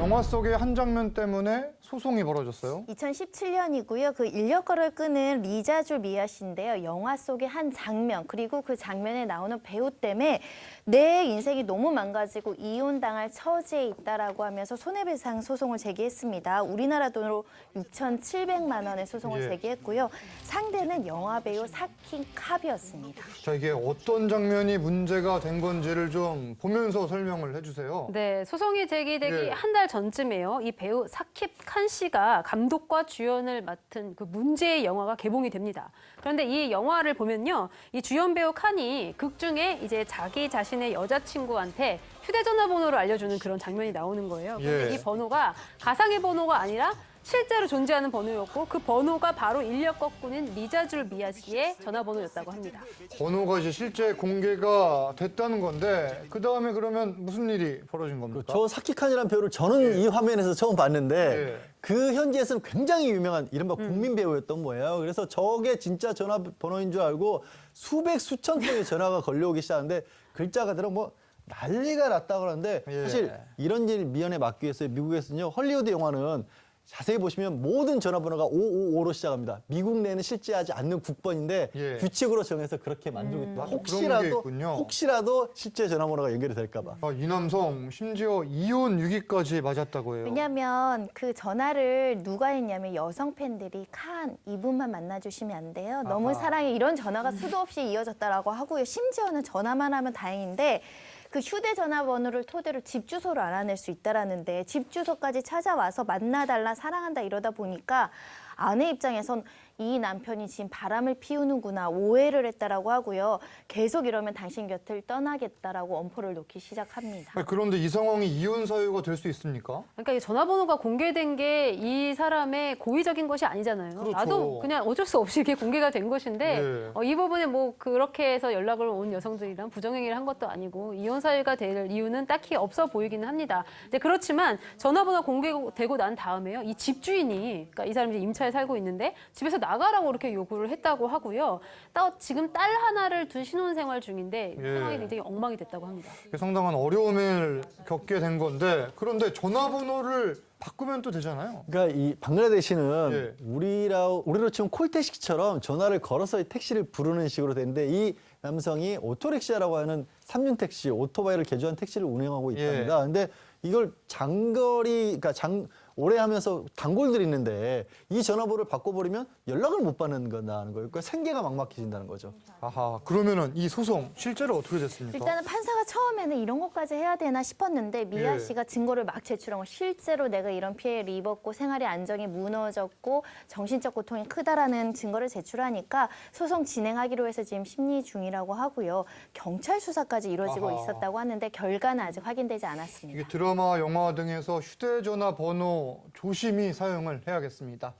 영화 속의 한 장면 때문에 소송이 벌어졌어요. 2017년이고요. 그 인력거를 끄는 리자주 미아 씨인데요. 영화 속의 한 장면 그리고 그 장면에 나오는 배우 때문에 내 인생이 너무 망가지고 이혼당할 처지에 있다라고 하면서 손해배상 소송을 제기했습니다. 우리나라 돈으로 6,700만 원의 소송을 예. 제기했고요. 상대는 영화배우 사킨 캅이었습니다. 자, 이게 어떤 장면이 문제가 된 건지를 좀 보면서 설명을 해주세요. 네, 소송이 제기되기 예. 한 달 전쯤에요. 이 배우 사킵 칸 씨가 감독과 주연을 맡은 그 문제의 영화가 개봉이 됩니다. 그런데 이 영화를 보면요, 이 주연 배우 칸이 극 중에 이제 자기 자신의 여자친구한테 휴대전화 번호를 알려주는 그런 장면이 나오는 거예요. 그런데 예. 이 번호가 가상의 번호가 아니라 실제로 존재하는 번호였고 그 번호가 바로 인력 거꾸는 리자줄 미아 씨의 전화번호였다고 합니다. 번호가 이제 실제 공개가 됐다는 건데 그 다음에 그러면 무슨 일이 벌어진 겁니까? 저 사키칸이라는 배우를 저는 이 화면에서 처음 봤는데 예. 그 현지에서는 굉장히 유명한 이른바 국민 배우였던 거예요. 그래서 저게 진짜 전화번호인 줄 알고 수천 통의 전화가 걸려오기 시작하는데 글자가 들어 뭐 난리가 났다고 그러는데 예. 사실 이런 일 미연에 막기 위해서 미국에서는요, 헐리우드 영화는 자세히 보시면 모든 전화번호가 555로 시작합니다. 미국 내는 실제하지 않는 국번인데 예. 규칙으로 정해서 그렇게 만들고 있다. 그런 게 있군요. 혹시라도 실제 전화번호가 연결이 될까 봐. 아, 이 남성 심지어 이혼 위기까지 맞았다고 해요. 왜냐하면 그 전화를 누가 했냐면 여성 팬들이 칸 이분만 만나주시면 안 돼요. 너무 사랑해 이런 전화가 수도 없이 이어졌다라고 하고요. 심지어는 전화만 하면 다행인데 그 휴대전화 번호를 토대로 집 주소를 알아낼 수 있다라는데 집 주소까지 찾아와서 만나달라 사랑한다 이러다 보니까 아내 입장에선 이 남편이 지금 바람을 피우는구나 오해를 했다라고 하고요. 계속 이러면 당신 곁을 떠나겠다라고 엄포를 놓기 시작합니다. 아니, 그런데 이 상황이 이혼 사유가 될 수 있습니까? 그러니까 이 전화번호가 공개된 게 이 사람의 고의적인 것이 아니잖아요. 그렇죠. 나도 그냥 어쩔 수 없이 이게 공개가 된 것인데 예. 이 부분에 뭐 그렇게 해서 연락을 온 여성들이랑 부정행위를 한 것도 아니고 이혼 사유가 될 이유는 딱히 없어 보이기는 합니다. 이제 그렇지만 전화번호가 공개되고 난 다음에요. 이 집주인이 그러니까 이 사람이 이제 임차에 살고 있는데 집에서 나가라고 이렇게 요구를 했다고 하고요. 또 지금 딸 하나를 둔 신혼생활 중인데 예. 상황이 굉장히 엉망이 됐다고 합니다. 상당한 어려움을 겪게 된 건데 그런데 전화번호를 바꾸면 또 되잖아요. 그러니까 이 방글라데시는 예. 우리로 치면 콜택시처럼 전화를 걸어서 택시를 부르는 식으로 되는데 이 남성이 오토렉시아라고 하는 삼륜 택시, 오토바이를 개조한 택시를 운행하고 있답니다. 예. 근데 이걸 장거리, 그러니까 오래 하면서 단골들이 있는데 이 전화번호를 바꿔버리면 연락을 못 받는 거라는 거예요. 그러니까 생계가 막막해진다는 거죠. 아하, 그러면은 이 소송 실제로 어떻게 됐습니까? 일단은 판사가 처음에는 이런 것까지 해야 되나 싶었는데 미아 예. 씨가 증거를 막 제출한 거 실제로 내가 이런 피해를 입었고 생활의 안정이 무너졌고 정신적 고통이 크다라는 증거를 제출하니까 소송 진행하기로 해서 지금 심리 중이라고 하고요. 경찰 수사까지 이루어지고 아하. 있었다고 하는데 결과는 아직 확인되지 않았습니다. 이게 드라마, 영화 등에서 휴대전화 번호 조심히 사용을 해야겠습니다.